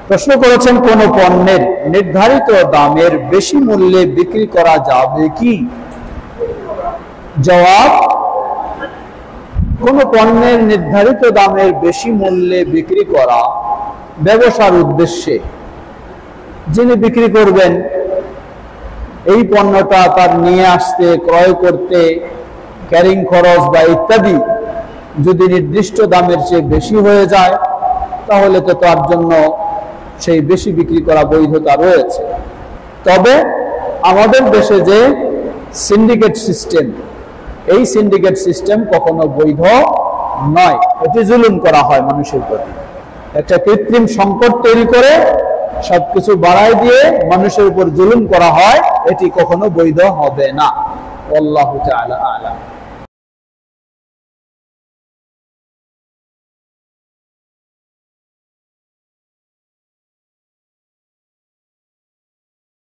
প্রশ্ন করেছেন, কোন পণ্যের নির্ধারিত দামের বেশি মূল্যে বিক্রি করা যাবে কি? জবাব, কোন পণ্যের নির্ধারিত দামের বেশি মূল্যে বিক্রি করা ব্যবসার উদ্দেশ্যে যিনি বিক্রি করবেন, এই পণ্যটা তার নিয়ে আসতে, ক্রয় করতে ক্যারিং খরচ বা ইত্যাদি যদি নির্দিষ্ট দামের চেয়ে বেশি হয়ে যায়, তাহলে তো তার জন্য সেই বেশি বিক্রি করা বৈধতা রয়েছে। তবে আমাদের দেশে যে সিন্ডিকেট সিস্টেম, এই সিন্ডিকেট সিস্টেম কখনো বৈধ নয়। এটি জুলুম করা হয় মানুষের প্রতি। একটা কৃত্রিম সংকট তৈরি করে সবকিছু বাড়ায় দিয়ে মানুষের উপর জুলুম করা হয়, এটি কখনো বৈধ হবে না। আল্লাহু তাআলা আ'লাম।